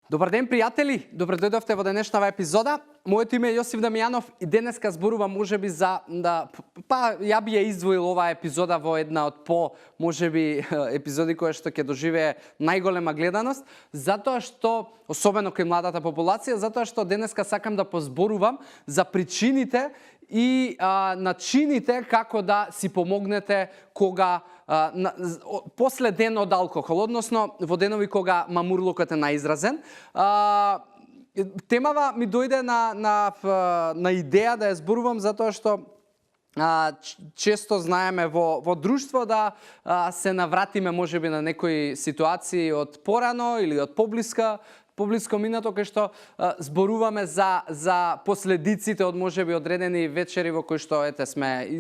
Добар ден, пријатели! Добре дојдовте во денешнава епизода. Моето име е Јосиф Дамјанов и денеска зборувам можеби за ја би ја издвоил оваа епизода во една од можеби епизоди која што ќе доживее најголема гледаност, затоа што особено кај младата популација, затоа што денеска сакам да позборувам за причините и начините како да си помогнете кога после ден од алкохол, односно во денови кога мамурлукот е наизразен. Темава ми дојде на идеја да ја зборувам затоа што често знаеме во друштво да се навратиме можеби на некои ситуации од порано или од поблиско минато, кај што зборуваме за последиците од можеби одредени вечери во кои што сме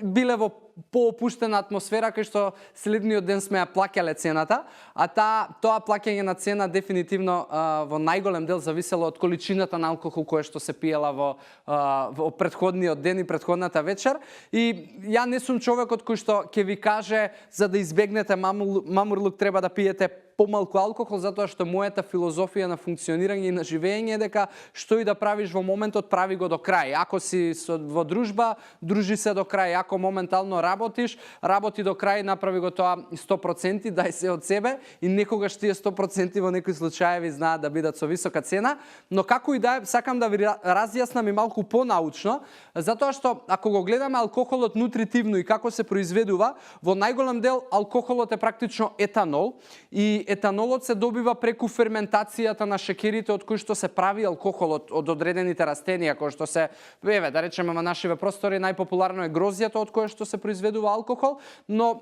биле во поопуштена атмосфера, кај што следниот ден сме ја плаќале цената, а тоа плаќање на цена дефинитивно во најголем дел зависело од количината на алкохол која што се пиела во претходниот ден и претходната вечер. И ја не сум човекот кој што ќе ви каже за да избегнете мамурлук треба да пиете помалку алкохол, затоа што мојата филозофија на функционирање и на живење е дека што и да правиш во моментот, прави го до крај. Ако си во дружба, дружи се до крај. Ако моментално работи до крај, направи го тоа 100%, дај се од себе и некогаш тие 100% во некои случаеви знаат да бидат со висока цена. Но како и да е, сакам да ви разјаснам и малку понаучно, затоа што ако го гледаме алкохолот нутритивно и како се произведува, во најголем дел алкохолот е практично етанол и етанолот се добива преку ферментацијата на шеќерите од кои што се прави алкохолот од одредените растенија, кои што се, да речеме во нашиве простори, најпопуларно е грозјето од кое што се произведува алкохол, но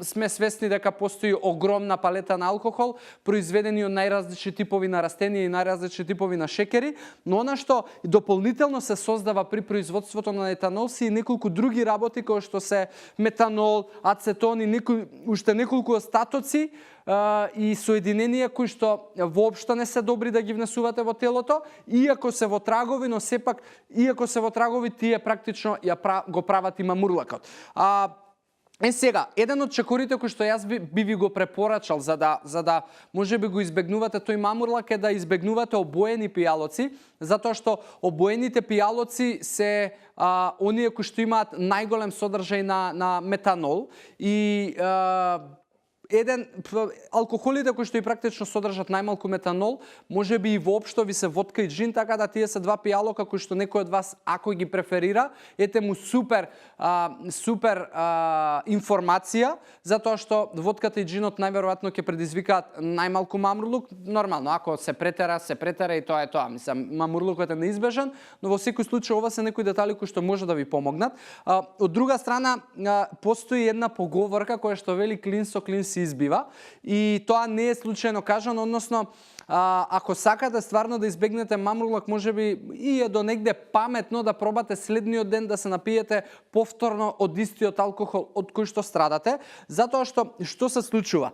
сме свесни дека постои огромна палета на алкохол, произведени од најразлични типови на растенија и најразлични типови на шеќери, но она што дополнително се создава при производството на етанол се и неколку други работи кои што се метанол, ацетон и уште неколку остатоци и соединенија кои што воопшто не се добри да ги внесувате во телото, иако се во трагови, но сепак, иако се во трагови, тие практично го прават и мамурлакот. Сега, еден од чекорите кои што јас би ви го препорачал за да можеби го избегнувате тој мамурлак е да избегнувате обоени пијалоци, затоа што обоените пијалоци се оние кои што имаат најголем содржај на метанол и алкохолите кои што и практично содржат најмалку метанол, можеби и воопшто ви се водка и джин, така да тие се два пијалока кои што некој од вас ако ги преферира, ете му супер информација, затоа што водката и джинот најверојатно ќе предизвикаат најмалку мамурлук. Нормално, ако се претера и тоа е тоа. Мислам, мамурлукот е неизбежен, но во секој случај ова се некои детали кои што може да ви помогнат. Од друга страна, постои една поговорка која што вели клин со клин се избива и тоа не е случајно кажано, односно ако сакате стварно да избегнете мамурлак, можеби и е до негде паметно да пробате следниот ден да се напиете повторно од истиот алкохол од кој што страдате, затоа што се случува?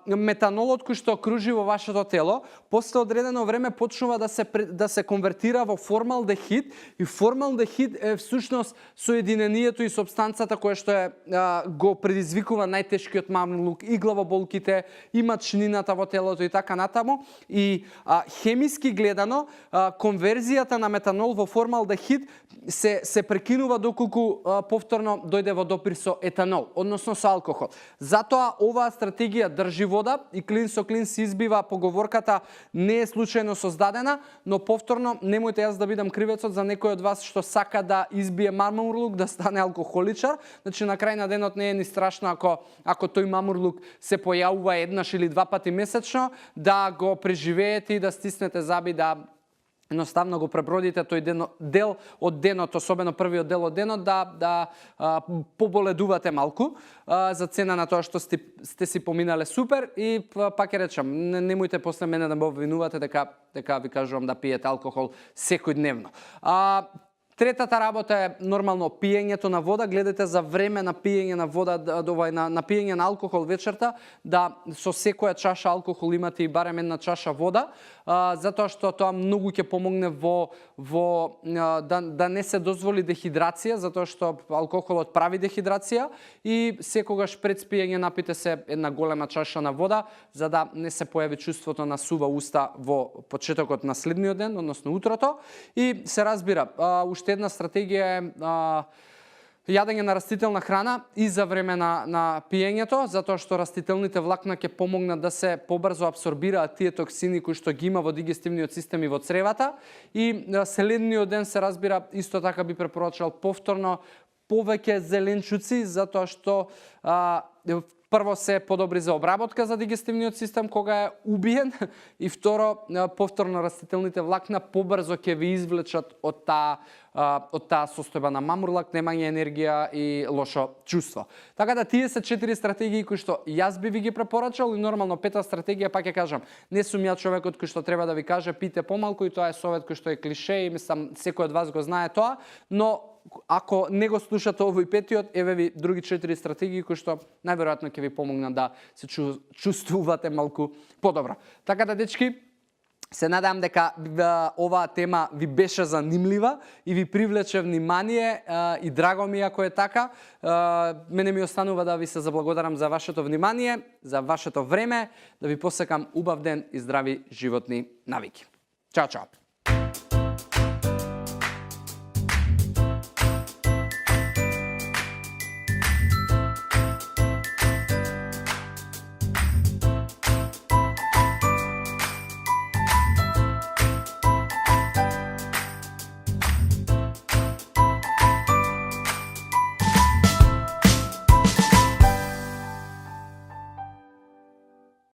Метанолот кој што кружи во вашето тело, после одредено време почнува да се конвертира во формалдехид и формалдехид е всушност соединението и супстанцата која што го предизвикува најтешкиот мамурлук и главоболките, и мачнината во телото и така натаму. И хемиски гледано, конверзијата на метанол во формалдехид се прекинува доколку повторно дојде во допир со етанол, односно со алкохол. Затоа оваа стратегија држи вода и клин со клин се избива, поговорката не е случајно создадена, но повторно немојте јас да бидам кривецот за некој од вас што сака да избие мамурлук, да стане алкохоличар. Значи на крај на денот не е ни страшно ако тој мамурлук се појавува еднаш или два пати месечно, да го преживеете и да стиснете заби, да едноставно го пребродите тој дел од денот, особено првиот дел од денот, да поболедувате малку за цена на тоа што сте си поминале супер и пак ќе речам, немојте после мене да ме обвинувате дека ви кажувам да пиете алкохол секојдневно. Третата работа е нормално пиењето на вода. Гледате за време на пиење на вода, на пиење на алкохол вечерта, да со секоја чаша алкохол имате и барем една чаша вода, затоа што тоа многу ќе помогне да не се дозволи дехидрација, затоа што алкохолот прави дехидрација и секогаш пред спиење напите се една голема чаша на вода, за да не се појави чувството на сува уста во почетокот на следниот ден, односно утрото. И се разбира, уште една стратегија е јадење на растителна храна и за време на пиењето, затоа што растителните влакна ќе помогнат да се побрзо апсорбираат тие токсини кои што ги има во дигестивниот систем и во цревата. И следниот ден се разбира, исто така би препорачал повторно повеќе зеленчуци, затоа што прво се подобри за обработка за дигестивниот систем кога е убиен и второ, повторно растителните влакна побрзо ќе ви извлечат од таа состојба на мамурлак, немање енергија и лошо чувство. Така да тие се 4 стратегии кои што јас би ви ги препорачал и нормално пета стратегија, пак ќе кажам, не сум ја човекот кој што треба да ви каже пите помалку и тоа е совет кој што е клише и мислам секој од вас го знае тоа, но ако не го слушате овој петиот, еве ви други 4 стратегии кои што најверојатно ќе ви помогнат да се чувствувате малку подобро. Така да, дечки, се надам дека оваа тема ви беше занимлива и ви привлече внимание и драго ми ако е така. Мене ми останува да ви се заблагодарам за вашето внимание, за вашето време, да ви посекам убав ден и здрави животни навики. Чао, чао!